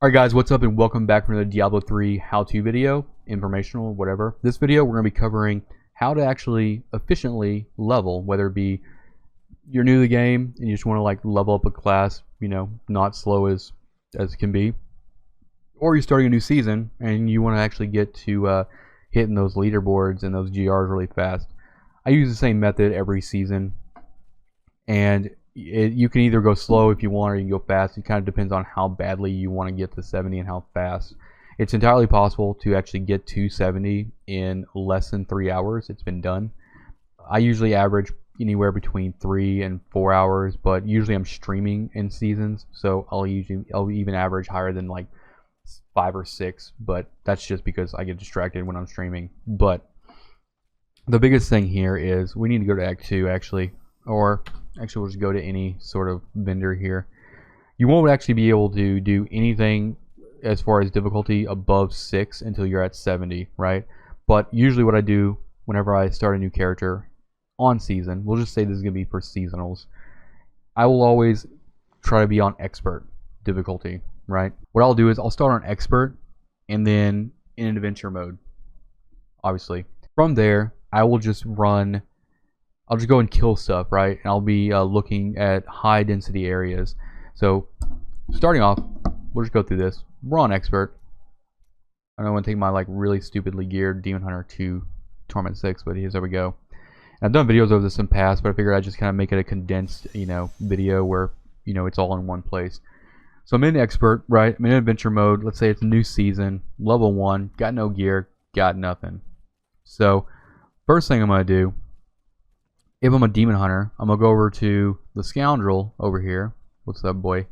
Alright guys, what's up and welcome back for another Diablo 3 how-to video, informational, whatever. This video we're going to be covering how to actually efficiently level, whether it be you're new to the game and you just want to like level up a class, you know, not slow as it can be, or you're starting a new season and you want to actually get to hitting those leaderboards and those GRs really fast. I use the same method every season, and you can either go slow if you want or you can go fast. It kind of depends on how badly you want to get to 70 and how fast. It's entirely possible to actually get to 70 in less than 3 hours. It's been done. I usually average anywhere between 3 and 4 hours, but usually I'm streaming in seasons, so I'll even average higher than like 5 or 6, but that's just because I get distracted when I'm streaming. But the biggest thing here is we need to go to Actu actually, or actually we'll just go to any sort of vendor here. You won't actually be able to do anything as far as difficulty above 6 until you're at 70, right? But usually what I do whenever I start a new character on season, we'll just say this is going to be for seasonals, I will always try to be on expert difficulty, right? What I'll do is I'll start on expert and then in an adventure mode, obviously. From there, I will just run, I'll just go and kill stuff, right? And I'll be looking at high density areas. So starting off, we'll just go through this. We're on expert. I don't want to take my like really stupidly geared Demon Hunter to Torment 6, but there we go. And I've done videos of this in past, but I figured I'd just kind of make it a condensed, video where, it's all in one place. So I'm in expert, right? I'm in adventure mode. Let's say it's a new season, level 1, got no gear, got nothing. So first thing I'm going to do, if I'm a demon hunter, I'm going to go over to the scoundrel over here. What's up, boy?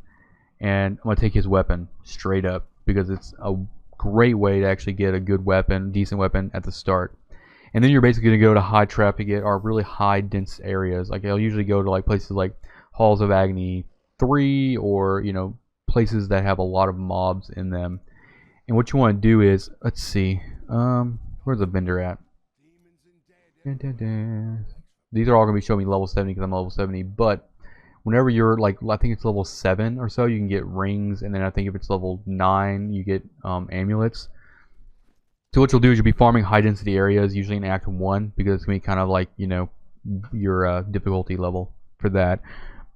And I'm going to take his weapon straight up because it's a great way to actually get a good weapon, decent weapon at the start. And then you're basically going to go to high traffic or really high dense areas. Like I'll usually go to like places like Halls of Agony 3 or, places that have a lot of mobs in them. And what you want to do is, let's see, where's the vendor at? These are all going to be showing me level 70 because I'm level 70, but whenever you're like, I think it's level 7 or so, you can get rings, and then I think if it's level 9, you get amulets. So what you'll do is you'll be farming high density areas, usually in Act 1, because it's going to be kind of like, your difficulty level for that.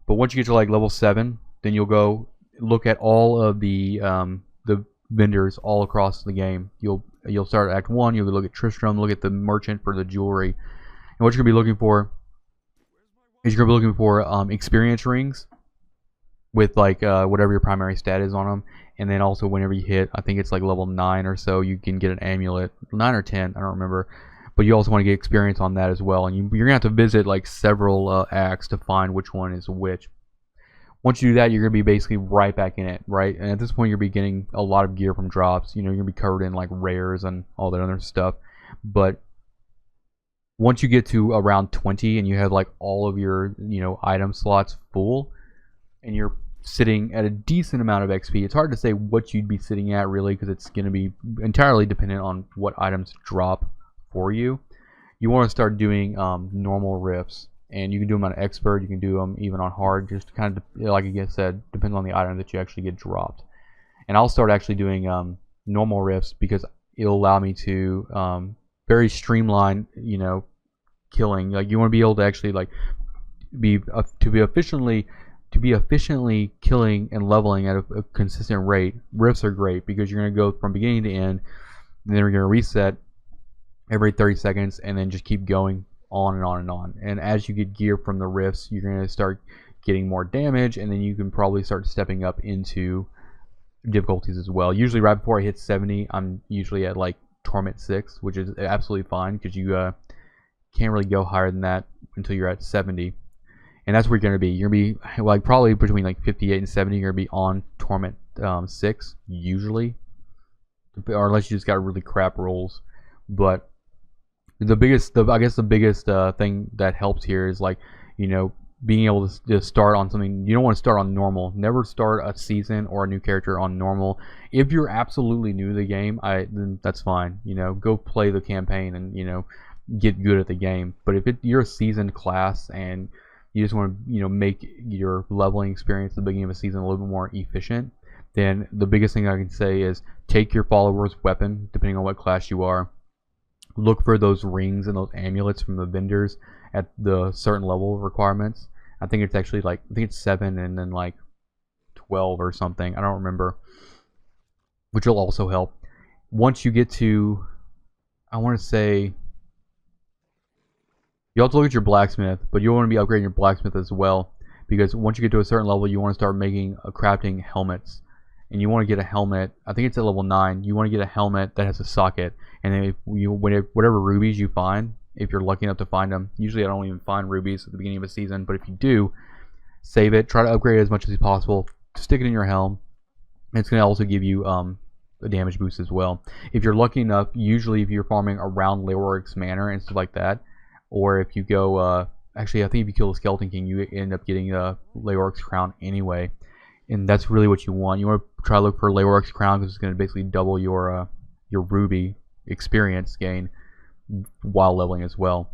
But once you get to like level 7, then you'll go look at all of the vendors all across the game. You'll start at Act 1, you'll look at Tristram, look at the merchant for the jewelry. And what you're going to be looking for is you're going to be looking for experience rings with like whatever your primary stat is on them. And then also whenever you hit, I think it's like level 9 or so, you can get an amulet. 9 or 10, I don't remember. But you also want to get experience on that as well. And you're going to have to visit like several acts to find which one is which. Once you do that, you're going to be basically right back in it, right? And at this point, you're be getting a lot of gear from drops. You're going to be covered in like rares and all that other stuff. But once you get to around 20 and you have like all of your item slots full and you're sitting at a decent amount of XP, it's hard to say what you'd be sitting at really because it's going to be entirely dependent on what items drop for you. You want to start doing normal rifts, and you can do them on expert, you can do them even on hard, just kind of like I said, depends on the item that you actually get dropped. And I'll start actually doing normal rifts because it'll allow me to very streamlined, killing. Like you want to be able to actually like be efficiently killing and leveling at a consistent rate. Rifts are great because you're going to go from beginning to end, and then you're going to reset every 30 seconds, and then just keep going on and on and on. And as you get gear from the rifts, you're going to start getting more damage, and then you can probably start stepping up into difficulties as well. Usually right before I hit 70, I'm usually at like Torment 6, which is absolutely fine because you can't really go higher than that until you're at 70. And that's where you're going to be. You're going to be like probably between like 58 and 70. You're going to be on Torment 6 usually, or unless you just got really crap rolls. But I guess the biggest thing that helps here is like being able to just start on something. You don't want to start on normal. Never start a season or a new character on normal. If you're absolutely new to the game, then that's fine. Go play the campaign and get good at the game. But if you're a seasoned class and you just want to make your leveling experience at the beginning of a season a little bit more efficient, then the biggest thing I can say is take your follower's weapon, depending on what class you are. Look for those rings and those amulets from the vendors at the certain level requirements. I think it's actually like, I think it's 7 and then like 12 or something. I don't remember. Which will also help. Once you get to, I want to say, you have to look at your blacksmith, but you want to be upgrading your blacksmith as well, because once you get to a certain level, you want to start making crafting helmets, and you want to get a helmet. I think it's at level 9. You want to get a helmet that has a socket, and then whatever rubies you find, if you're lucky enough to find them. Usually, I don't even find rubies at the beginning of a season, but if you do, save it. Try to upgrade it as much as possible. Stick it in your helm. And it's going to also give you a damage boost as well. If you're lucky enough, usually if you're farming around Leoric's Manor and stuff like that, or if you go, actually I think if you kill the Skeleton King, you end up getting Leoric's Crown anyway, and that's really what you want. You want to try to look for Leoric's Crown because it's going to basically double your ruby experience gain while leveling as well.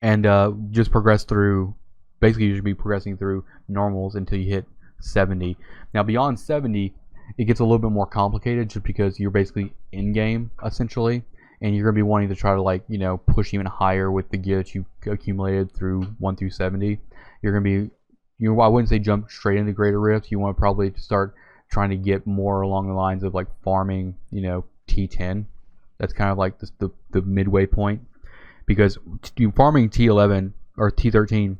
And just progress through, basically you should be progressing through normals until you hit 70. Now beyond 70, it gets a little bit more complicated just because you're basically in game essentially, and you're going to be wanting to try to, like, you know, push even higher with the gear that you accumulated through 1 through 70. You're going to be, you know, I wouldn't say jump straight into Greater Rift. You want to probably start trying to get more along the lines of like farming, you know, T10. That's kind of like the midway point, because farming T11 or T13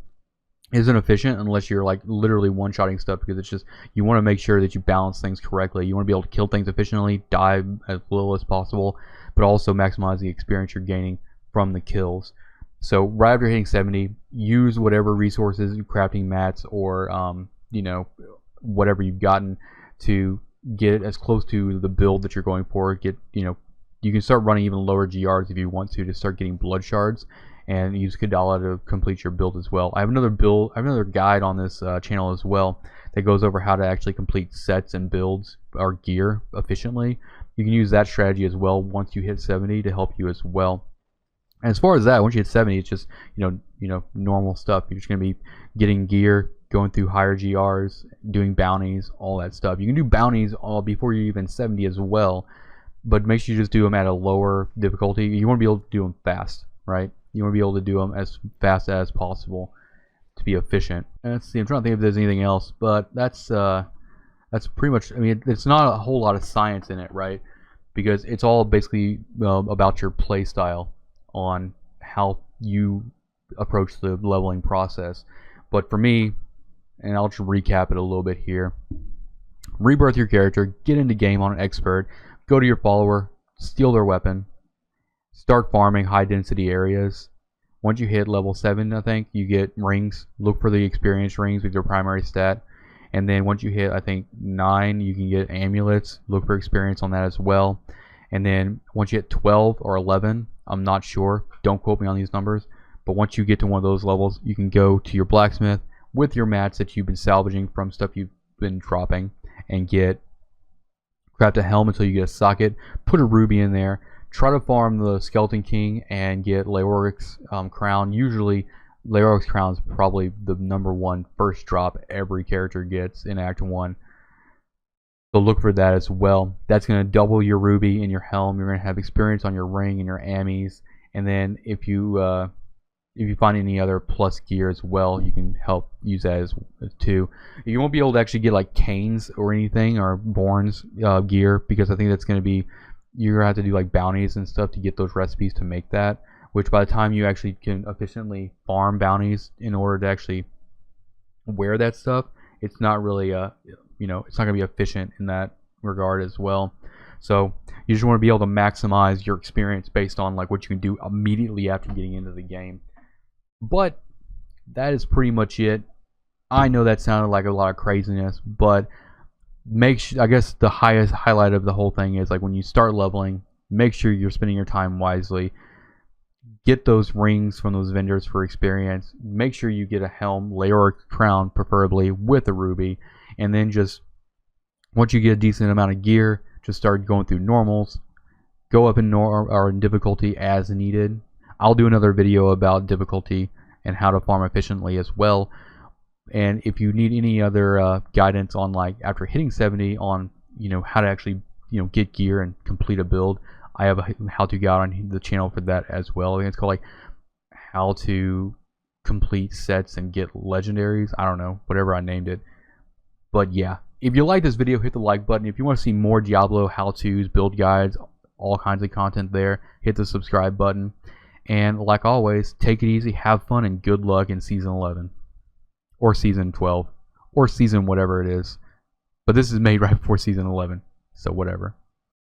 isn't efficient unless you're like literally one-shotting stuff, because it's just, you want to make sure that you balance things correctly. You want to be able to kill things efficiently, die as little as possible, but also maximize the experience you're gaining from the kills. So right after hitting 70, use whatever resources, crafting mats, or you know, whatever you've gotten to get as close to the build that you're going for. Get, you know, you can start running even lower GRs if you want to start getting blood shards, and use Kadala to complete your build as well. I have another guide on this channel as well that goes over how to actually complete sets and builds or gear efficiently. You can use that strategy as well once you hit 70 to help you as well. And as far as that, once you hit 70, it's just, you know, normal stuff. You're just going to be getting gear, going through higher GRs, doing bounties, all that stuff. You can do bounties all before you're even 70 as well, but make sure you just do them at a lower difficulty. You want to be able to do them fast, right? You want to be able to do them as fast as possible to be efficient. And let's see, I'm trying to think if there's anything else, but that's pretty much, I mean, it's not a whole lot of science in it, right? Because it's all basically about your play style on how you approach the leveling process. But for me, and I'll just recap it a little bit here, rebirth your character, get into game on an expert, go to your follower, steal their weapon, start farming high density areas. Once you hit level 7, I think, you get rings. Look for the experience rings with your primary stat. And then once you hit, I think, 9, you can get amulets. Look for experience on that as well. And then once you hit 12 or 11, I'm not sure, don't quote me on these numbers, but once you get to one of those levels, you can go to your blacksmith with your mats that you've been salvaging from stuff you've been dropping, and craft a helm until you get a socket, put a ruby in there, try to farm the Skeleton King and get Leoric's Crown. Usually Leoric's Crown is probably the #1 first drop every character gets in Act 1. So look for that as well. That's going to double your ruby in your helm. You're going to have experience on your ring and your ammies. And then if you find any other plus gear as well, you can help use that as too. You won't be able to actually get like canes or anything, or Born's gear, because I think that's going to be, you're going to have to do like bounties and stuff to get those recipes to make that, which by the time you actually can efficiently farm bounties in order to actually wear that stuff, it's not really you know, it's not going to be efficient in that regard as well. So you just want to be able to maximize your experience based on like what you can do immediately after getting into the game. But that is pretty much it. I know that sounded like a lot of craziness, but I guess the highlight of the whole thing is, like, when you start leveling, make sure you're spending your time wisely. Get those rings from those vendors for experience. Make sure you get a helm, Leoric Crown preferably, with a ruby. And then just, once you get a decent amount of gear, just start going through normals. Go up in difficulty as needed. I'll do another video about difficulty and how to farm efficiently as well. And if you need any other guidance on, like, after hitting 70 on, you know, how to actually, you know, get gear and complete a build, I have a how-to guide on the channel for that as well. I think it's called like how to complete sets and get legendaries. I don't know, whatever I named it. But yeah, if you like this video, hit the like button. If you want to see more Diablo how-tos, build guides, all kinds of content there, hit the subscribe button. And like always, take it easy, have fun, and good luck in Season 11. Or Season 12. Or Season whatever it is. But this is made right before Season 11. So whatever.